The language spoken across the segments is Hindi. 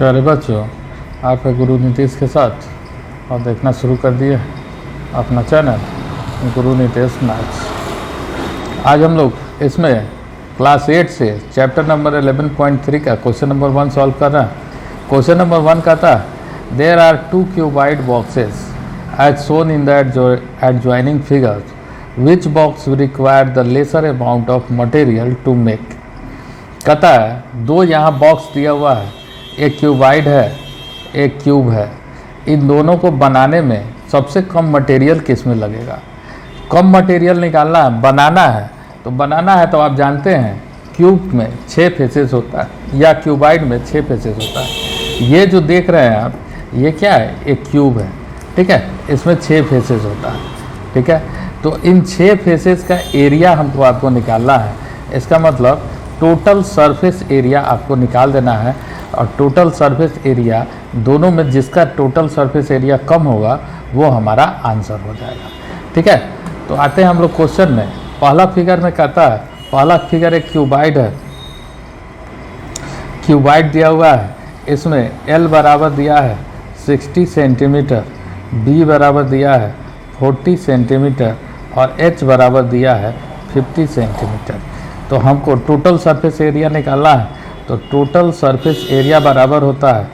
प्यारे बच्चों, आपके गुरु नीतीश के साथ और देखना शुरू कर दिए अपना चैनल गुरु नीतीश मैथ्स। आज हम लोग इसमें क्लास 8 से चैप्टर नंबर 11.3 का क्वेश्चन नंबर 1 सॉल्व कर रहे हैं। क्वेश्चन नंबर 1 का था there are 2 cuboid boxes as shown in the adjoining figures, which box require the lesser amount of material to make. कहता है दो यहाँ बॉक्स दिया हुआ है, एक क्यूबाइड है एक क्यूब है। इन दोनों को बनाने में सबसे कम मटेरियल किस में लगेगा। कम मटेरियल निकालना है, बनाना है। तो बनाना है तो आप जानते हैं क्यूब में 6 फेसेस होता है या क्यूबाइड में 6 फेसेस होता है। ये जो देख रहे हैं आप, ये क्या है, एक क्यूब है, ठीक है। इसमें 6 फेसेस होता है, ठीक है। तो इन 6 फेसेस का एरिया हमको आपको निकालना है। इसका मतलब टोटल सरफेस एरिया आपको निकाल देना है, और टोटल सरफेस एरिया दोनों में जिसका टोटल सरफेस एरिया कम होगा वो हमारा आंसर हो जाएगा, ठीक है। तो आते हैं हम लोग क्वेश्चन में। पहला फिगर में कहता है, पहला फिगर एक क्यूबाइड है, क्यूबाइड दिया हुआ है। इसमें L बराबर दिया है 60 सेंटीमीटर, B बराबर दिया है 40 सेंटीमीटर और H बराबर दिया है 50 सेंटीमीटर। तो हमको टोटल सरफेस एरिया निकालना है। तो टोटल सरफेस एरिया बराबर होता है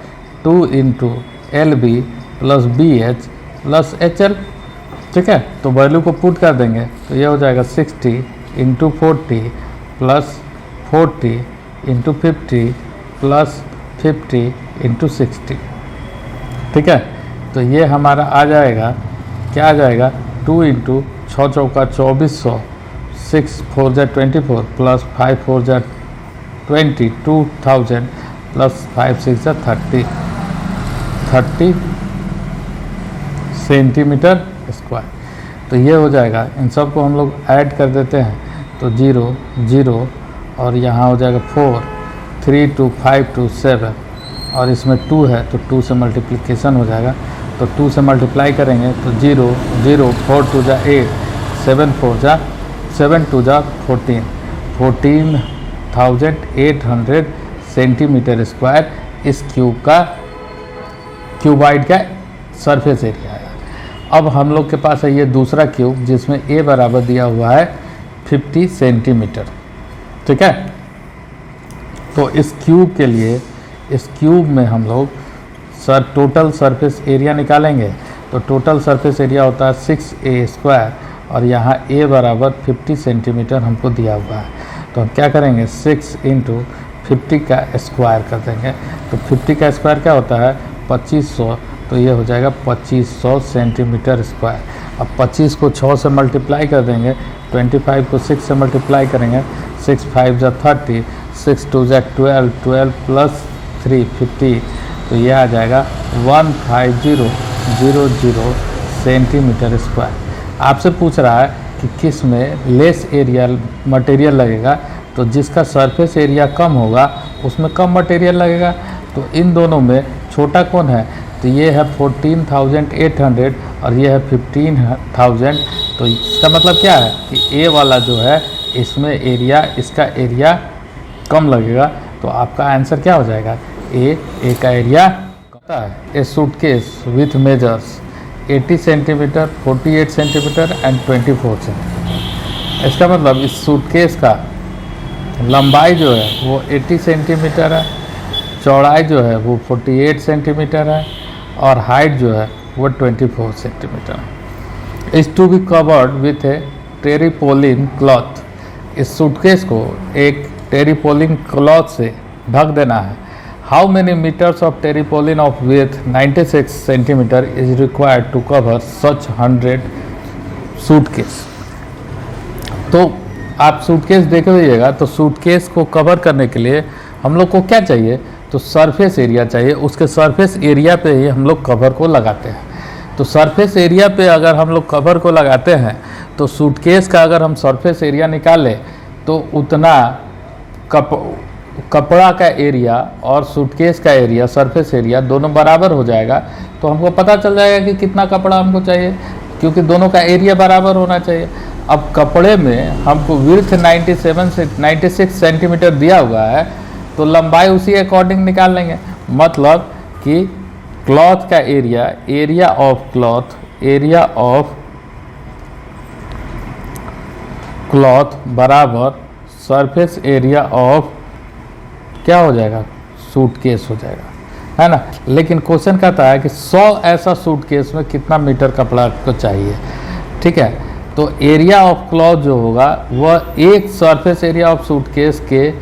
2 × LB + BH + HL, ठीक है। तो वैल्यू को पुट कर देंगे तो ये हो जाएगा 60 × 40 + 40 × 50 + 50 × 60, ठीक है। तो ये हमारा आ जाएगा, क्या आ जाएगा, 2 × 6 चौका 2400, 6 4 जा 24 + 5 4 जा 20, 2000 + 5 6 जा 30 सेंटीमीटर स्क्वायर। तो ये हो जाएगा। इन सब को हम लोग ऐड कर देते हैं तो 0 0 और यहाँ हो जाएगा 4 3 2 5 2 7 और इसमें 2 है तो 2 से मल्टीप्लिकेशन हो जाएगा। तो 2 से मल्टीप्लाई करेंगे तो 0 0 4 2 जा 8 7 4 जा 7 2 जा 14 14,800 सेंटीमीटर स्क्वायर इस क्यूबाइड का सरफेस एरिया है। अब हम लोग के पास है ये दूसरा क्यूब जिसमें A बराबर दिया हुआ है 50 सेंटीमीटर, ठीक है। तो इस क्यूब के लिए, इस क्यूब में हम लोग टोटल सरफेस एरिया निकालेंगे। तो टोटल सरफेस एरिया होता है 6A² और यहाँ A बराबर 50 सेंटीमीटर हमको दिया हुआ है। तो हम क्या करेंगे, 6 × 50 का स्क्वायर कर देंगे। तो 50 का स्क्वायर क्या होता है, 2500। तो ये हो जाएगा 2500 सेंटीमीटर स्क्वायर। अब 25 को 6 से मल्टीप्लाई कर देंगे, 25 को 6 से मल्टीप्लाई करेंगे, 6 5 जा 30, 6 2 जा 12, 12 + 3 50। तो ये आ जाएगा 15000 सेंटीमीटर स्क्वायर। आपसे पूछ रहा है कि किस में लेस एरिया मटेरियल लगेगा। तो जिसका सरफेस एरिया कम होगा उसमें कम मटेरियल लगेगा। तो इन दोनों में छोटा कौन है, तो ये है 14,800 और ये है 15,000। तो इसका मतलब क्या है कि A वाला जो है इसमें एरिया, इसका एरिया कम लगेगा। तो आपका आंसर क्या हो जाएगा, A का एरिया कहता है a suitcase with measures 80 centimetre, 48 centimetre and 24 centimetre. इसका मतलब इस सूटकेस का लंबाई जो है वो 80 सेंटीमीटर है, चौड़ाई जो है वो 48 सेंटीमीटर है और हाइट जो है वो 24 सेंटीमीटर है। Is to be covered with a tarpaulin cloth. इस सूटकेस को एक टेरिपोलिन क्लॉथ से ढक देना है। How many metres of tarpaulin of with 96 centimetre is required to cover such 100 suitcase. तो आप सूटकेस देख लीजिएगा। तो सूटकेस को कवर करने के लिए हम लोग को क्या चाहिए, तो सरफेस एरिया चाहिए। उसके सरफेस एरिया पे ही हम लोग कवर को लगाते हैं। तो सरफेस एरिया पे अगर हम लोग कवर को लगाते हैं तो सूटकेस का अगर हम सरफेस एरिया निकालें तो उतना कपड़ा का एरिया और सूटकेस का एरिया, सरफेस एरिया दोनों बराबर हो जाएगा। तो हमको पता चल जाएगा कि कितना कपड़ा हमको चाहिए, क्योंकि दोनों का एरिया बराबर होना चाहिए। अब कपड़े में हमको विड्थ 96 सेंटीमीटर दिया हुआ है तो लंबाई उसी अकॉर्डिंग निकाल लेंगे। मतलब कि क्लॉथ का एरिया ऑफ क्लॉथ बराबर सरफेस एरिया ऑफ क्या हो जाएगा, सूटकेस हो जाएगा, है ना। लेकिन क्वेश्चन कहता है कि 100 ऐसा सूटकेस में कितना मीटर कपड़ा को चाहिए, ठीक है। तो एरिया ऑफ क्लॉथ जो होगा वह एक सरफेस एरिया ऑफ सूटकेस के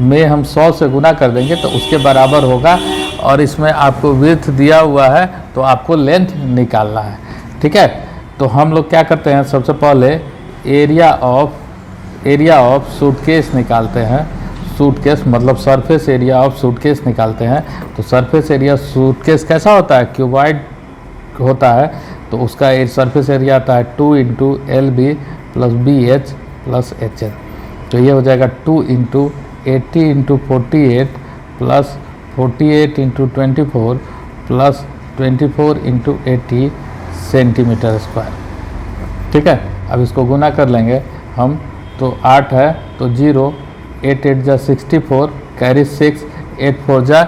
में हम 100 से गुना कर देंगे तो उसके बराबर होगा। और इसमें आपको विड्थ दिया हुआ है तो आपको लेंथ निकालना है, ठीक है। तो हम लोग क्या करते हैं, सबसे पहले एरिया ऑफ सूटकेस निकालते हैं। सूटकेस मतलब सरफेस एरिया ऑफ सूटकेस निकालते हैं। तो सरफेस एरिया सूटकेस कैसा होता है, क्यूबॉइड होता है। तो उसका सरफेस एरिया आता है 2 × LB + BH + HL। तो ये हो जाएगा 2 × 80 × 48 + 48 × 24 + 24 × 80 सेंटीमीटर स्क्वायर, ठीक है। अब इसको गुना कर लेंगे हम। तो 8 है तो 0, 8 8 जा 64, कैरी 6, 8 4 जा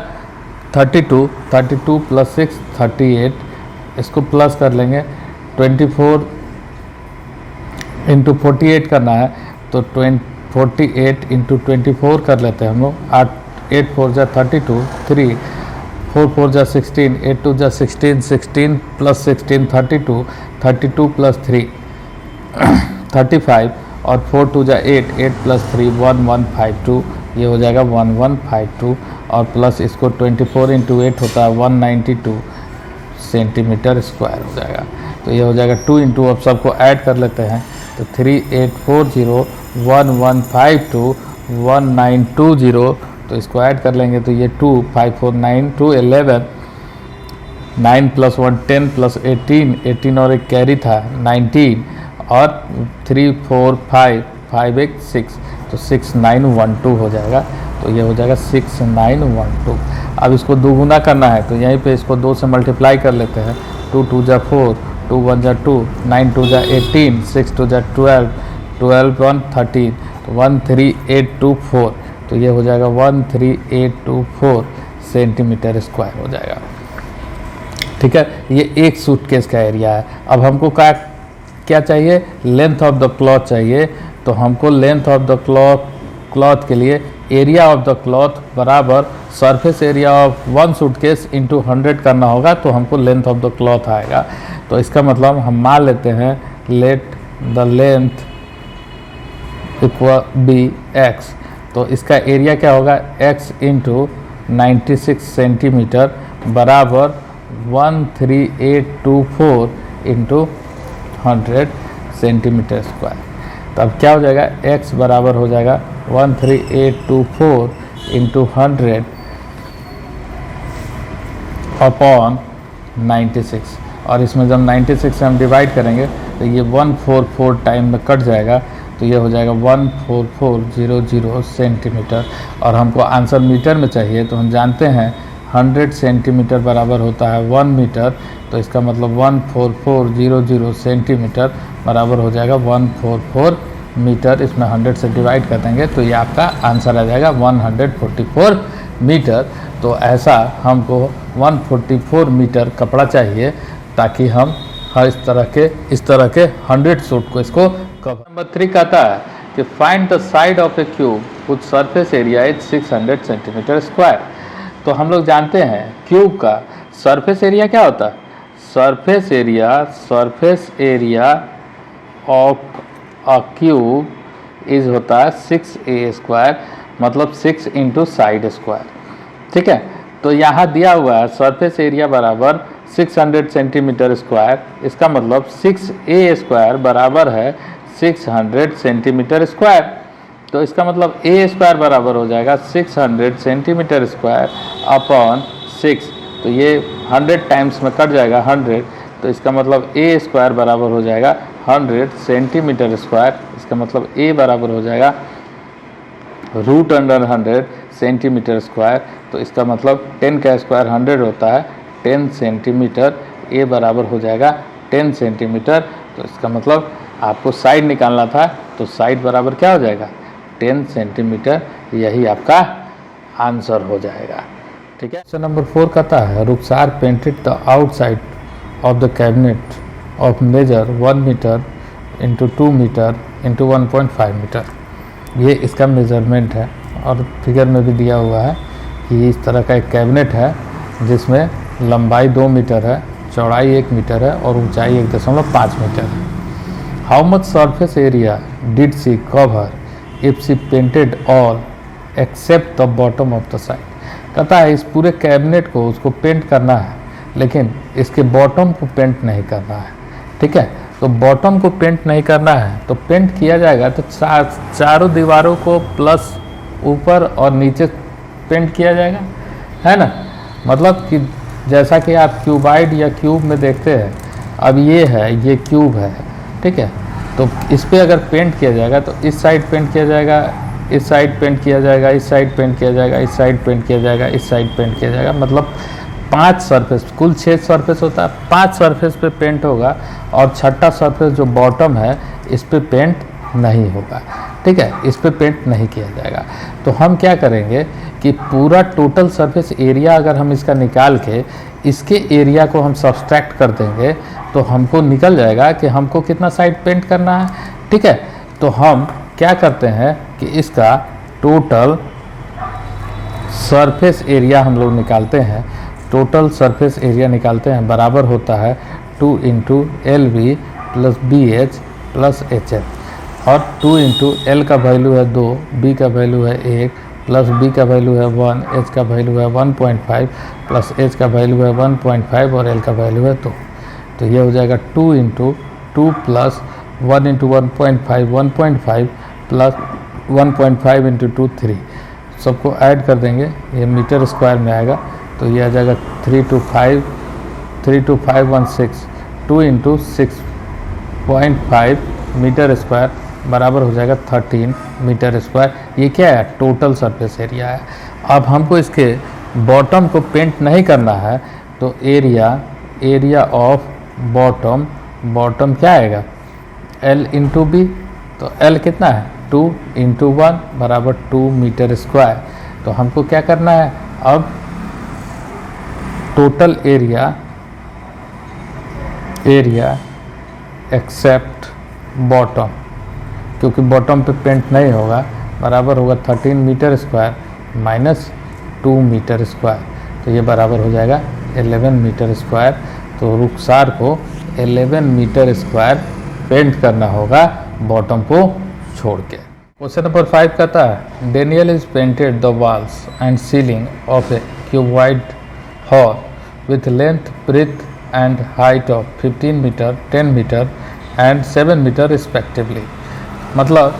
32, 32 + 6 38। इसको प्लस कर लेंगे। 24 × 48 करना है तो 48 × 24 कर लेते हैं हम लोग। 8 4 जा 32, 3 4 4 जा 16, 8 2 जा 16, 16 + 16 32, 32 + 3 35 और 4 2 जा 8, 8 + 3 1152। ये हो जाएगा 1152 और प्लस इसको 24 × 8 होता है 192 सेंटीमीटर स्क्वायर हो जाएगा। तो ये हो जाएगा 2 × अब सबको ऐड कर लेते हैं। तो 3840 1152 1920। तो इसको ऐड कर लेंगे तो ये 2 5 4 9 2 11 9 + 1 10 + 18 18 और एक कैरी था 19 और 3 4 5 5 1 6। तो 6912 हो जाएगा। तो ये हो जाएगा 6912। अब इसको दोगुना करना है तो यहीं पे इसको 2 से मल्टीप्लाई कर लेते हैं। 2 2 जा 4, 2 1 जा 2, 9 2 जा 18, 6 2 जा 12, 12 1 13। तो 13824। तो ये हो जाएगा 13824 सेंटीमीटर स्क्वायर हो जाएगा, ठीक है। ये एक सूटकेस का एरिया है। अब हमको क्या चाहिए, लेंथ ऑफ द क्लॉथ चाहिए। तो हमको लेंथ ऑफ द क्लॉथ के लिए एरिया ऑफ द क्लॉथ बराबर सरफेस एरिया ऑफ 1 सूटकेस × 100 करना होगा। तो हमको लेंथ ऑफ द क्लॉथ आएगा। तो इसका मतलब हम मान लेते हैं let the length equal be x। तो इसका एरिया क्या होगा, x × 96 सेंटीमीटर बराबर 13824 × 100 सेंटीमीटर स्क्वायर। तो अब क्या हो जाएगा, x बराबर हो जाएगा 13824 × 100 अपॉन 96। और इसमें जब 96 से हम डिवाइड करेंगे तो ये 144 टाइम में कट जाएगा। तो ये हो जाएगा 14400 सेंटीमीटर। और हमको आंसर मीटर में चाहिए तो हम जानते हैं 100 सेंटीमीटर बराबर होता है 1 मीटर। तो इसका मतलब 14400 सेंटीमीटर बराबर हो जाएगा 144 मीटर। इसमें 100 से डिवाइड कर देंगे तो ये आपका आंसर आ जाएगा 144 मीटर। तो ऐसा हमको 144 मीटर कपड़ा चाहिए ताकि हम हर इस तरह के 100 सूट को इसको कवर। नंबर 3 कहता है कि find the side of A cube with surface area is 600 centimetre square. तो हम लोग जानते हैं क्यूब का सरफेस एरिया क्या होता है, surface area of a cube is होता है 6a², मतलब 6 × साइड स्क्वायर, ठीक है। तो यहाँ दिया हुआ है सरफेस एरिया बराबर 600 सेंटीमीटर स्क्वायर। इसका मतलब 6a² बराबर है 600 सेंटीमीटर स्क्वायर। तो इसका मतलब a² बराबर हो जाएगा 600 सेंटीमीटर स्क्वायर अपॉन 6। तो ये 100 टाइम्स में कट जाएगा 100। तो इसका मतलब a² बराबर हो जाएगा 100 सेंटीमीटर स्क्वायर। इसका मतलब a बराबर हो जाएगा √100 सेंटीमीटर स्क्वायर। तो इसका मतलब 10 का स्क्वायर 100 होता है 10 सेंटीमीटर। a बराबर हो जाएगा 10 सेंटीमीटर। तो इसका मतलब आपको साइड निकालना था तो साइड बराबर क्या हो जाएगा 10 सेंटीमीटर। यही आपका आंसर हो जाएगा, ठीक है। क्वेश्चन नंबर 4 कहता है Rukhsar painted the outside of the cabinet of measure 1 metre into 2 metre into 1.5 metre. ये इसका मेज़रमेंट है और फिगर में भी दिया हुआ है कि इस तरह का एक कैबिनेट है जिसमें लंबाई 2 मीटर है, चौड़ाई 1 मीटर है और ऊंचाई 1.5 मीटर है। How much surface area did she cover if she painted all except the bottom of the side. कहता है इस पूरे कैबिनेट को उसको पेंट करना है लेकिन इसके बॉटम को पेंट नहीं करना है। ठीक है, तो बॉटम को पेंट नहीं करना है तो पेंट किया जाएगा तो चारों दीवारों को प्लस ऊपर और नीचे पेंट किया जाएगा, है ना। मतलब कि जैसा कि आप क्यूबाइड या क्यूब में देखते हैं, अब ये है, ये क्यूब है, ठीक है। तो इस पे अगर पेंट किया जाएगा तो इस साइड पेंट किया जाएगा, इस साइड पेंट किया जाएगा, इस साइड पेंट किया जाएगा, इस साइड पेंट किया जाएगा, इस साइड पेंट किया जाएगा। मतलब 5 सरफेस, कुल 6 सरफेस होता है, 5 सरफेस पे पेंट होगा और छठा सरफेस जो बॉटम है इस पे पेंट नहीं होगा। ठीक है, इस पे पेंट नहीं किया जाएगा। तो हम क्या करेंगे कि पूरा टोटल सरफेस एरिया अगर हम इसका निकाल के इसके एरिया को हम सब्सट्रैक्ट कर देंगे तो हमको निकल जाएगा कि हमको कितना साइड पेंट करना है। ठीक है, तो हम क्या करते हैं कि इसका टोटल सरफेस एरिया हम लोग निकालते हैं। टोटल सरफेस एरिया निकालते हैं, बराबर होता है 2 into LB plus BH plus HF। और 2 इंटू L का वैल्यू है 2, B का वैल्यू है 1 प्लस B का वैल्यू है 1, H का वैल्यू है 1.5 प्लस H का वैल्यू है 1.5 और L का वैल्यू है 2। तो ये हो जाएगा 2 into 2 plus 1 into 1.5, 1.5 plus 1.5 into 2, 3। सबको ऐड कर देंगे, ये मीटर स्क्वायर में आएगा। तो ये आ जाएगा 32516, 2 इंटू 6.5 मीटर स्क्वायर बराबर हो जाएगा 13 मीटर स्क्वायर। ये क्या है? टोटल सरफेस एरिया है। अब हमको इसके बॉटम को पेंट नहीं करना है तो एरिया ऑफ बॉटम क्या आएगा? L into B। तो L कितना है? 2 इंटू 1 बराबर 2 मीटर स्क्वायर। तो हमको क्या करना है अब? टोटल एरिया एक्सेप्ट बॉटम, क्योंकि बॉटम पे पेंट नहीं होगा, बराबर होगा 13 metre square minus 2 metre square. तो ये बराबर हो जाएगा 11 मीटर स्क्वायर। तो रुखसार को 11 मीटर स्क्वायर पेंट करना होगा बॉटम को छोड़ के। क्वेश्चन नंबर 5 कहता है Daniel is painted the walls and ceiling of A cuboid hall with length, breadth and height of 15 meter, 10 meter and 7 meter respectively। मतलब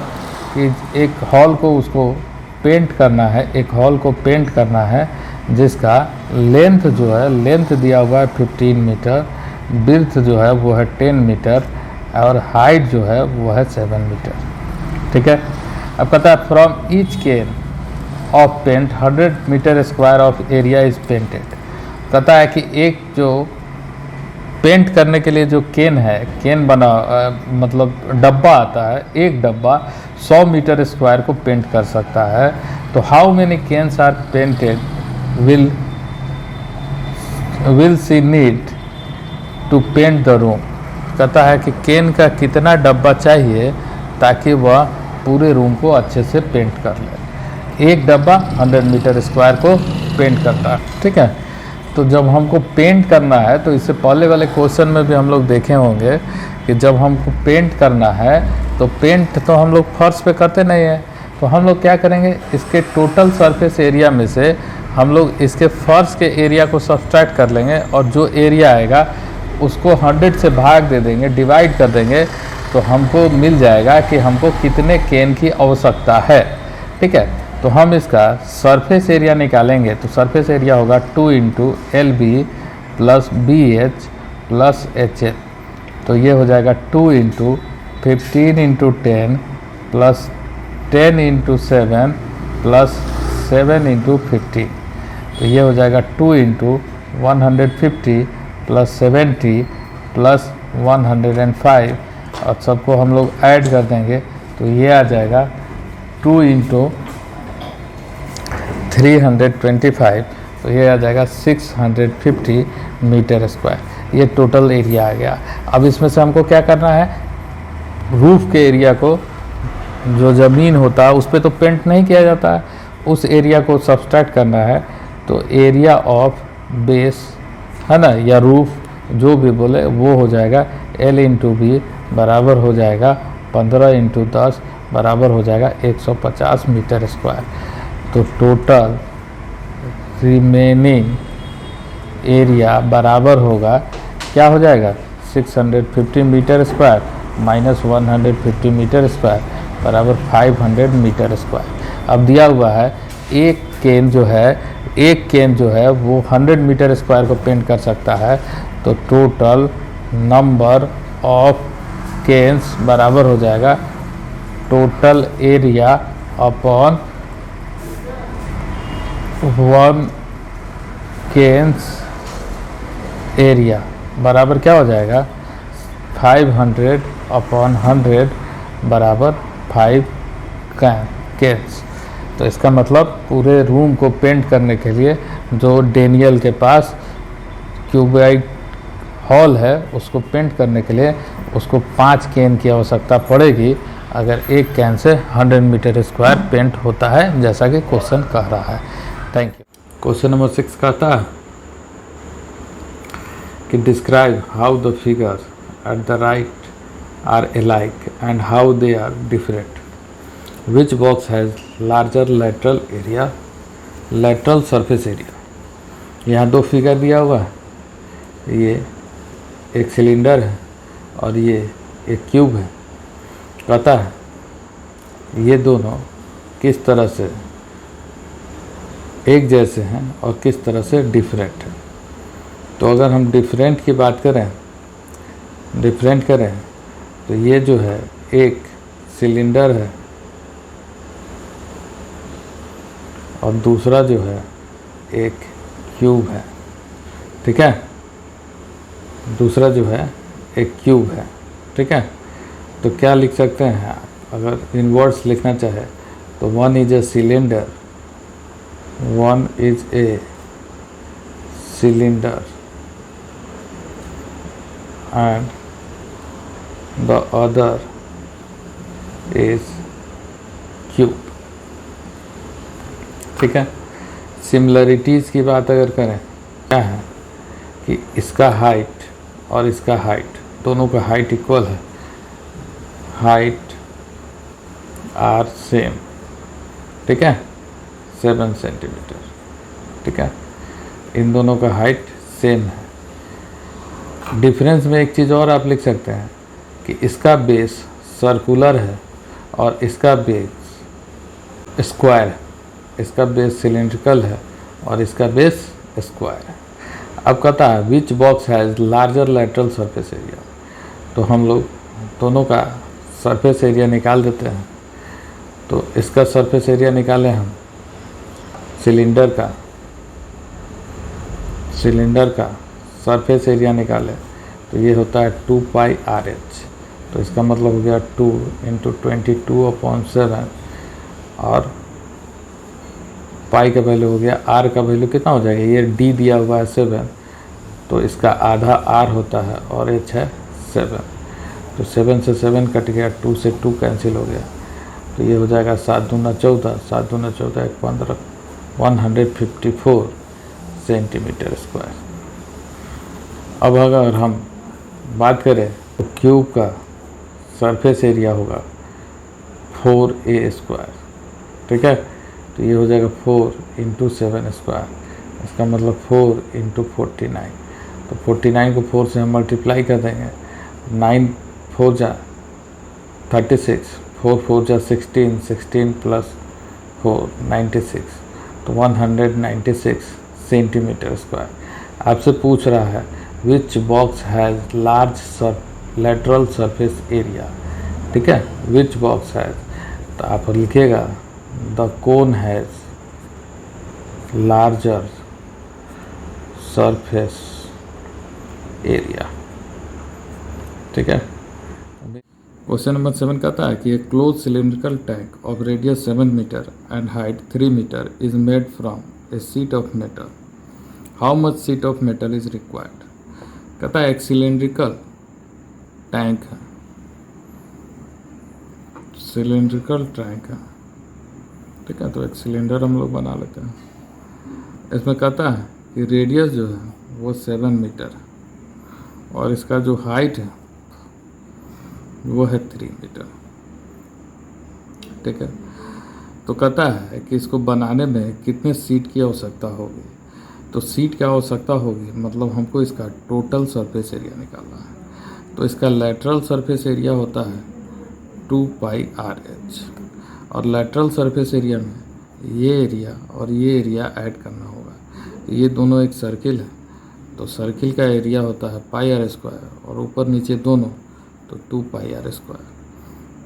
कि एक हॉल को उसको पेंट करना है, एक हॉल को पेंट करना है जिसका लेंथ जो है, लेंथ दिया हुआ है 15 मीटर, ब्रेड्थ जो है वो है 10 मीटर और हाइट जो है वो है 7 मीटर। ठीक है, अब कहता है from each can of paint 100 metre square of area is painted. कहता है कि एक जो पेंट करने के लिए जो केन है, केन बना मतलब डब्बा आता है, एक डब्बा 100 मीटर स्क्वायर को पेंट कर सकता है। तो how many cans are painted will she need to paint the room. कहता है कि केन का कितना डब्बा चाहिए ताकि वह पूरे रूम को अच्छे से पेंट कर ले। एक डब्बा 100 मीटर स्क्वायर को पेंट करता है। ठीक है, तो जब हमको पेंट करना है तो इससे पहले वाले क्वेश्चन में भी हम लोग देखे होंगे कि जब हमको पेंट करना है तो पेंट तो हम लोग फर्श पे करते नहीं हैं। तो हम लोग क्या करेंगे, इसके टोटल सरफेस एरिया में से हम लोग इसके फर्श के एरिया को सब्सट्रैक्ट कर लेंगे और जो एरिया आएगा उसको 100 से भाग दे देंगे, डिवाइड कर देंगे। तो हमको मिल जाएगा कि हमको कितने केन की आवश्यकता है। ठीक है, तो हम इसका सरफेस एरिया निकालेंगे तो सरफेस एरिया होगा 2 into LB plus BH plus HF। तो ये हो जाएगा 2 into 15 into 10 plus 10 into 7 plus 7 into 50। तो ये हो जाएगा 2 इंटू 150 प्लस 70 प्लस 105 और सबको हम लोग ऐड कर देंगे तो ये आ जाएगा 2 इंटू 325 तो ये आ जाएगा 650 मीटर स्क्वायर। ये टोटल एरिया आ गया। अब इसमें से हमको क्या करना है, रूफ के एरिया को, जो ज़मीन होता है उस पर तो पेंट नहीं किया जाता है, उस एरिया को सब्सट्रैक्ट करना है। तो एरिया ऑफ बेस है ना, या रूफ जो भी बोले वो हो जाएगा L इंटू बी बराबर हो जाएगा 15 इंटू 10 बराबर हो जाएगा 150 मीटर स्क्वायर। तो टोटल रिमेनिंग एरिया बराबर होगा, क्या हो जाएगा, 650 metre square minus 150 metre square बराबर 500 मीटर स्क्वायर। अब दिया हुआ है एक केन जो है वो 100 मीटर स्क्वायर को पेंट कर सकता है। तो टोटल नंबर ऑफ केन्स बराबर हो जाएगा total area upon 1 cans area बराबर क्या हो जाएगा, 500 अपॉन 100 बराबर 5 केन्स। तो इसका मतलब पूरे रूम को पेंट करने के लिए जो डेनियल के पास क्यूबाइड हॉल है उसको पेंट करने के लिए उसको 5 कैन की आवश्यकता पड़ेगी, अगर एक can say 100 metre square paint होता है, जैसा कि क्वेश्चन कह रहा है। Thank you. क्वेश्चन नंबर 6 कहता है कि describe how the figures at the right are alike and how they are different. Which box has larger lateral area, lateral surface area? यहाँ दो फिगर दिया हुआ है, ये एक सिलेंडर है और ये एक क्यूब है। कहता है ये दोनों किस तरह से एक जैसे हैं और किस तरह से डिफरेंट हैं। तो अगर हम डिफरेंट की बात करें, तो ये जो है एक सिलेंडर है और दूसरा जो है एक क्यूब है, ठीक है, दूसरा जो है एक क्यूब है, ठीक है। तो क्या लिख सकते हैं आप, अगर इनवर्ड्स लिखना चाहे तो one is a cylinder, one is a cylinder and the other is cube, ठीक है। सिमिलरिटीज़ की बात अगर करें, क्या है कि इसका हाइट और इसका हाइट, दोनों का हाइट इक्वल है, हाइट आर सेम, ठीक है, 7 सेंटीमीटर, ठीक है, इन दोनों का हाइट सेम है। डिफरेंस में एक चीज़ और आप लिख सकते हैं कि इसका बेस सर्कुलर है और इसका बेस स्क्वायर है, इसका बेस सिलेंड्रिकल है और इसका बेस स्क्वायर है। अब कहता है which box has larger lateral surface area. तो हम लोग दोनों का सरफेस एरिया निकाल देते हैं। तो इसका सरफेस एरिया निकालें हम, सिलेंडर का सरफेस एरिया निकालें तो ये होता है 2 पाई RH। तो इसका मतलब हो गया 2 इंटू 22/7 और पाई का वैल्यू हो गया, आर का वैल्यू कितना हो जाएगा, ये डी दिया हुआ है 7, तो इसका आधा आर होता है और एच है 7। तो 7 से 7 कट गया, 2 से 2 कैंसिल हो गया, तो ये हो जाएगा 7 दूना 14, 7 दूना 14 15, 154 सेंटीमीटर स्क्वायर। अब अगर हम बात करें तो क्यूब का सरफेस एरिया होगा 4A स्क्वायर, ठीक है। तो ये हो जाएगा 4 इंटू 7 स्क्वायर, इसका मतलब 4 इंटू 49। तो 49 को 4 से हम मल्टीप्लाई कर देंगे, 9 4 जा 36, 4 4 जा 16, 16 प्लस 4 96, तो 196 सेंटीमीटर स्क्वायर। आपसे पूछ रहा है which box has large lateral surface area, ठीक है, विच बॉक्स हैज़, तो आप लिखिएगा the cone has larger surface area, ठीक है। क्वेश्चन नंबर 7 कहता है कि a close cylindrical tank of radius 7 metre and height 3 metre is made from a sheet of metal how much sheet of metal is required. कहता है एक सिलेंड्रिकल टैंक है, सिलेंड्रिकल टैंक है, ठीक है। तो एक सिलेंडर हम लोग बना लेते हैं। इसमें कहता है कि रेडियस जो है वो 7 मीटर और इसका जो हाइट है वो है 3 मीटर, ठीक है। तो कहता है कि इसको बनाने में कितने सीट की आवश्यकता होगी। तो सीट की आवश्यकता होगी मतलब हमको इसका टोटल सरफेस एरिया निकालना है। तो इसका लेटरल सरफेस एरिया होता है 2πRH और लेटरल सरफेस एरिया में ये एरिया और ये एरिया ऐड करना होगा। तो ये दोनों एक सर्किल है, तो सर्किल का एरिया होता है πr² और ऊपर नीचे दोनों तो 2πr²।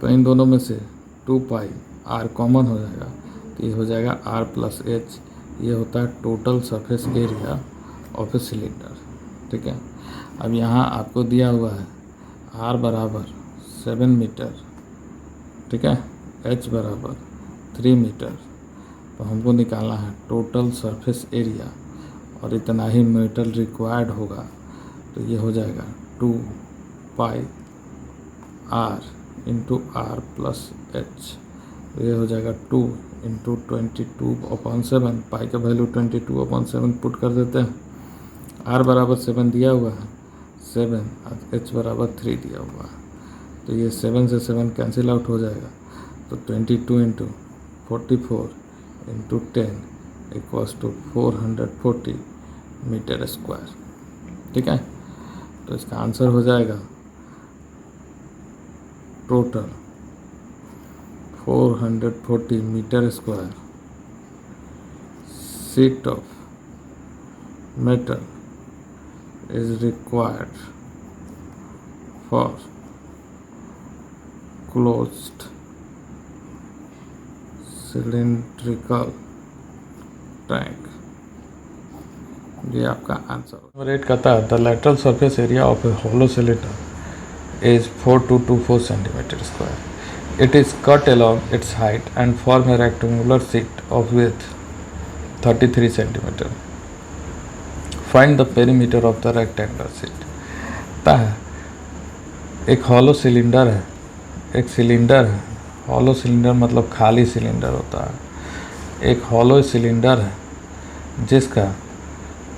तो इन दोनों में से 2πr कॉमन हो जाएगा, तो ये हो जाएगा r+h। ये होता है total surface area of a cylinder, ठीक है। अब यहाँ आपको दिया हुआ है r बराबर 7 मीटर, ठीक है, h बराबर 3 मीटर। तो हमको निकालना है टोटल सरफेस एरिया और इतना ही मीटर रिक्वायर्ड होगा। तो ये हो जाएगा 2πr इंटू r+h। तो ये हो जाएगा 2 इंटू 22/7। पाई का वैल्यू 22/7 पुट कर देते हैं। r बराबर 7 दिया हुआ है, 7 और h बराबर 3 दिया हुआ है। तो ये 7 से 7 कैंसिल आउट हो जाएगा। तो 22 into 44 into 10 equals to 440 metre square, ठीक है। तो इसका आंसर हो जाएगा total 440 metre square sheet of metal is required for closed cylindrical tank। ये आपका आंसर। नंबर 8 कहता है the lateral surface area of a hollow cylinder is 4224 centimetre square. It is cut along its height and form a rectangular sheet of width 33 cm. Find the perimeter of the rectangular sheet। है एक हॉलो सिलेंडर है, एक सिलेंडर है। हॉलो सिलेंडर मतलब खाली सिलेंडर होता है। एक हॉलो सिलेंडर है जिसका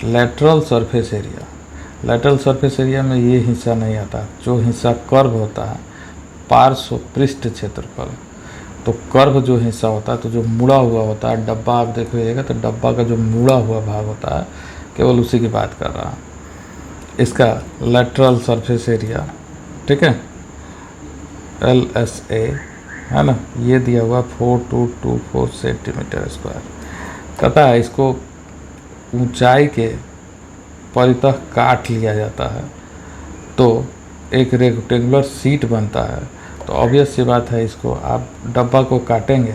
lateral surface area, lateral surface area में ये हिस्सा नहीं आता, जो हिस्सा कर्व होता है पार्श्व पृष्ठ क्षेत्रफल। तो कर्व जो हिस्सा होता है, तो जो मुड़ा हुआ होता है डब्बा, आप देखिएगा तो डब्बा का जो मुड़ा हुआ भाग होता है केवल उसी की बात कर रहा है। इसका लेटरल सरफेस एरिया, ठीक है, LSA है ना, ये दिया हुआ 4224 सेंटीमीटर स्क्वायर। कहता है इसको ऊंचाई के परितः काट लिया जाता है तो एक रेक्टेंगुलर शीट बनता है। तो ऑब्वियस सी बात है, इसको आप डब्बा को काटेंगे,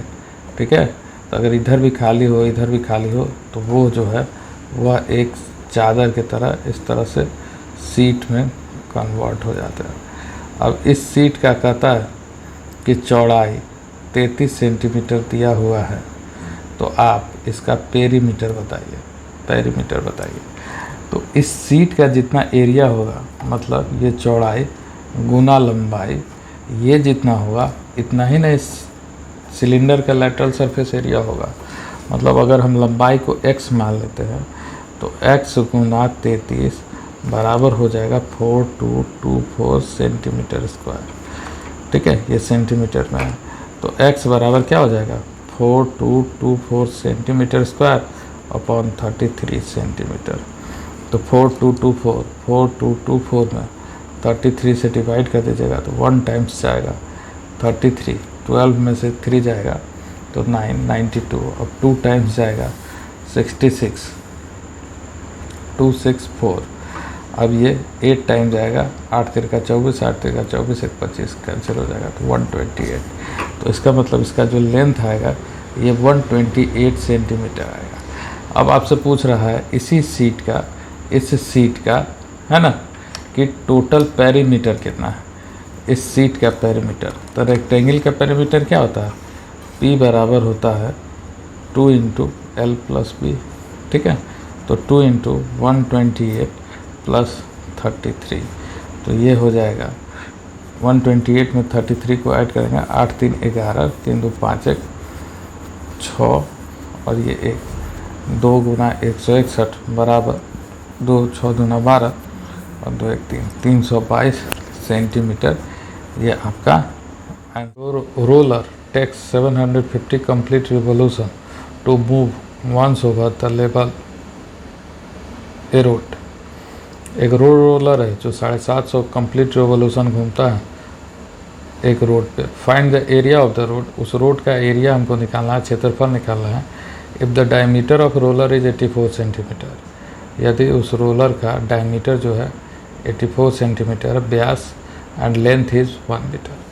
ठीक है, तो अगर इधर भी खाली हो इधर भी खाली हो तो वो जो है वह एक चादर की तरह इस तरह से शीट में कन्वर्ट हो जाता है। अब इस शीट का कहता है कि चौड़ाई 33 सेंटीमीटर दिया हुआ है। तो आप इसका पेरीमीटर बताइए, पेरीमीटर बताइए। तो इस शीट का जितना एरिया होगा, मतलब ये चौड़ाई गुना लंबाई, ये जितना होगा इतना ही ना इस सिलेंडर का लेटरल सरफेस एरिया होगा। मतलब अगर हम लंबाई को x मान लेते हैं तो x गुना 33 बराबर हो जाएगा 4224 सेंटीमीटर स्क्वायर, ठीक है, ये सेंटीमीटर में है। तो x बराबर क्या हो जाएगा 4224 सेंटीमीटर स्क्वायर अपॉन 33 सेंटीमीटर। तो 4224 में 33 से डिवाइड कर दीजिएगा तो 1 टाइम्स जाएगा 33, 12 में से 3 जाएगा तो 9, 92। अब 2 टाइम्स जाएगा 66, 264। अब ये 8 टाइम जाएगा, 8 तिरका 24, 8 तिरका 24, 1 25 कैंसिल हो जाएगा तो 128। तो इसका मतलब इसका जो लेंथ आएगा ये 128 सेंटीमीटर आएगा। अब आपसे पूछ रहा है इसी सीट का, इस सीट का है ना, कि टोटल पेरीमीटर कितना है इस सीट का पेरीमीटर। तो रेक्टेंगल का पेरीमीटर क्या होता है, P बराबर होता है 2 × L + B, ठीक है। तो 2 इंटू 128 प्लस 33, तो ये हो जाएगा 128 में 33 को ऐड करेंगे, 8 3 11, 3 2 5 1 6 और ये 1, 2 गुना 161 बराबर 2 6 दूना 12 और 2 1 3, 322 सेंटीमीटर ये आपका। Roller takes 750 complete revolution to move once over the level a road. एक रोलर है जो 750 कंप्लीट रिवोल्यूशन घूमता है एक रोड पे। Find the area of the road, उस रोड का एरिया हमको निकालना है, क्षेत्रफल निकालना है। If the diameter of roller is 84 centimetre, यदि उस रोलर का डायमीटर जो है 84 सेंटीमीटर व्यास एंड लेंथ इज़ 1 मीटर।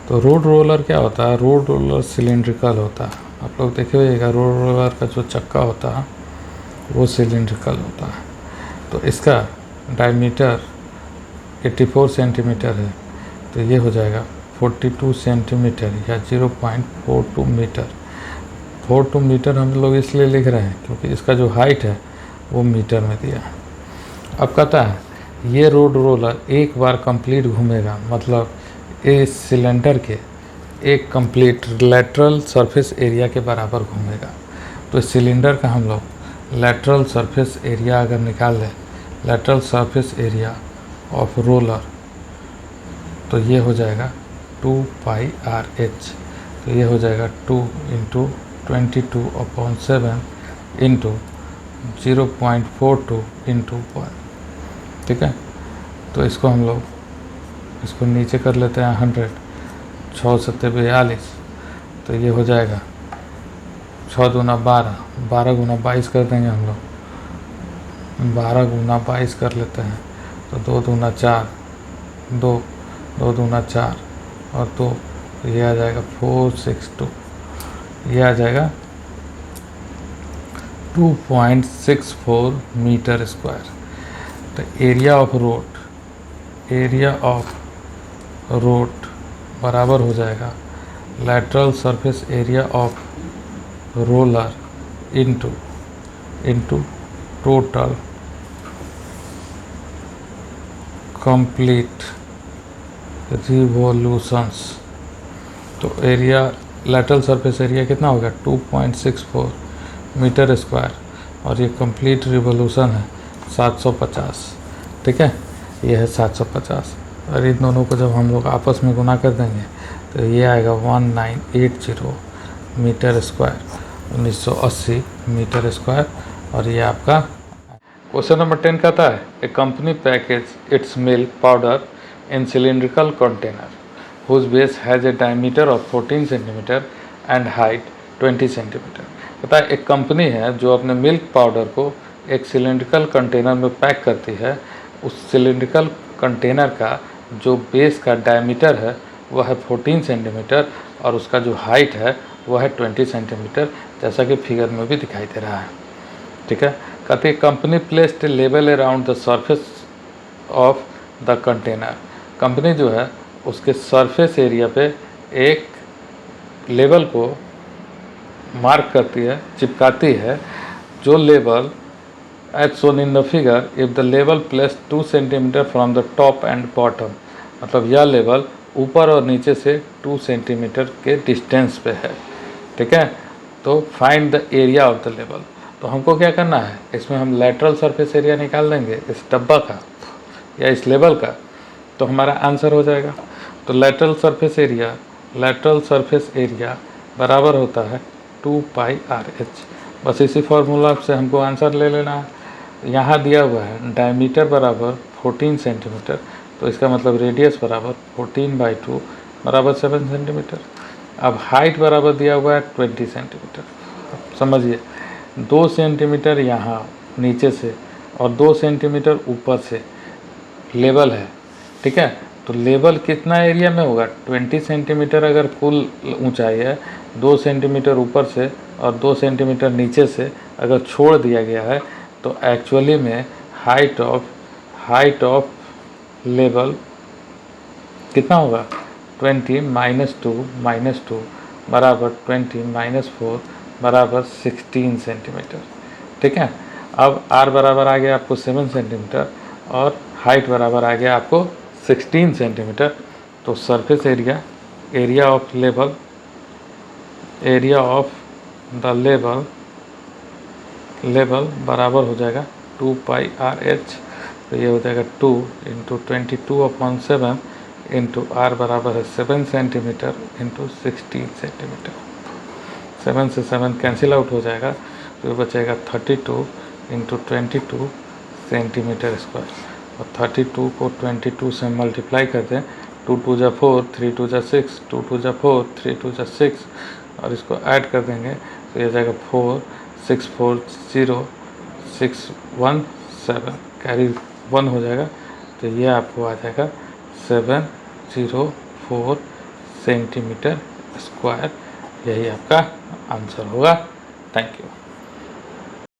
तो रोड रोलर क्या होता है? रोड रोलर सिलेंड्रिकल होता है। आप लोग देखे होइएगा रोड रोलर का जो चक्का होता है वो सिलेंड्रिकल होता है। तो इसका डायमीटर 84 सेंटीमीटर है, तो ये हो जाएगा 42 सेंटीमीटर या 0.42 मीटर। 42 मीटर हम लोग इसलिए लिख रहे हैं क्योंकि इसका जो हाइट है वो मीटर में दिया है। अब कहता है ये रोड रोलर एक बार कंप्लीट घूमेगा, मतलब इस सिलेंडर के एक कंप्लीट लेटरल सरफेस एरिया के बराबर घूमेगा। तो इस सिलेंडर का हम लोग लेटरल सरफेस एरिया अगर निकाल लें, lateral surface area of roller, तो ये हो जाएगा 2 पाई आर एच। तो ये हो जाएगा 2 इंटू 22/7 इंटू 0.42 इंटू 1। ठीक है, तो इसको हम लोग इसको नीचे कर लेते हैं 100, 6 7 42, तो ये हो जाएगा 6 दूना 12, 12 गुना 22 कर देंगे हम लोग, 12 गुना 22 कर लेते हैं, तो 2 दूना 4, 2 2 दूना 4 और 2, तो ये आ जाएगा 462, ये आ जाएगा 2.64 मीटर स्क्वायर। तो एरिया ऑफ रोड बराबर हो जाएगा lateral surface area of roller into total complete revolutions. तो एरिया लेटरल सरफेस एरिया कितना होगा? 2.64 मीटर स्क्वायर और ये कंप्लीट रिवॉल्यूशन है 750। ठीक है, ये है 750 और इन दोनों को जब हम लोग आपस में गुना कर देंगे तो ये आएगा 1980 मीटर स्क्वायर, 1980 मीटर स्क्वायर। और ये आपका क्वेश्चन नंबर 10 कहता है a company package its milk powder in cylindrical container whose base has a diameter of 14 centimetre and height 20 centimetre. कहता है एक कंपनी है जो अपने मिल्क पाउडर को एक सिलिंड्रिकल कंटेनर में पैक करती है। उस सिलिंड्रिकल कंटेनर का जो बेस का डायमीटर है वह है 14 सेंटीमीटर और उसका जो हाइट है वह है 20 सेंटीमीटर, जैसा कि फिगर में भी दिखाई दे रहा है। ठीक है, कहते हैं company placed level around the surface of the container. Company जो है उसके सरफेस एरिया पे एक लेवल को मार्क करती है, चिपकाती है, जो level as shown in the figure if the level placed 2 centimetre from the top and bottom, मतलब यह लेवल ऊपर और नीचे से 2 सेंटीमीटर के डिस्टेंस पे है। ठीक है, तो find the area of the level. तो हमको क्या करना है, इसमें हम लेटरल सरफेस एरिया निकाल देंगे इस डब्बा का या इस लेवल का, तो हमारा आंसर हो जाएगा। तो लेटरल सरफेस एरिया बराबर होता है 2 पाई आर एच। बस इसी फॉर्मूला से हमको आंसर ले लेना है। यहाँ दिया हुआ है डायमीटर बराबर 14 सेंटीमीटर, तो इसका मतलब रेडियस बराबर 14/2 बराबर 7 सेंटीमीटर। अब हाइट बराबर दिया हुआ है 20 सेंटीमीटर। समझिए 2 सेंटीमीटर यहाँ नीचे से और 2 सेंटीमीटर ऊपर से लेवल है। ठीक है, तो लेवल कितना एरिया में होगा? 20 सेंटीमीटर अगर कुल ऊंचाई है, 2 सेंटीमीटर ऊपर से और 2 सेंटीमीटर नीचे से अगर छोड़ दिया गया है, तो एक्चुअली में हाइट ऑफ लेवल कितना होगा? 20 - 2 बराबर 20 - 4 बराबर 16 सेंटीमीटर। ठीक है, अब r बराबर आ गया आपको 7 सेंटीमीटर और हाइट बराबर आ गया आपको 16 सेंटीमीटर। तो surface area of the level बराबर हो जाएगा 2 पाई RH। तो ये हो जाएगा 2 इंटू 22/7 इंटू r बराबर है 7 सेंटीमीटर इंटू 16 सेंटीमीटर। 7 से 7 कैंसिल आउट हो जाएगा, तो ये बचेगा 32 इंटू 22 सेंटीमीटर स्क्वायर। और 32 को 22 से मल्टीप्लाई करते हैं, 2 2 जा 4, 3 2 जा 6, 2 2 जा 4, 3 2 जा 6, और इसको ऐड कर देंगे तो ये जाएगा 4 6 4 0 6 1 7, कैरी 1 हो जाएगा। तो ये आपको आ जाएगा 704 सेंटीमीटर स्क्वायर। यही आपका आंसर होगा। Thank you.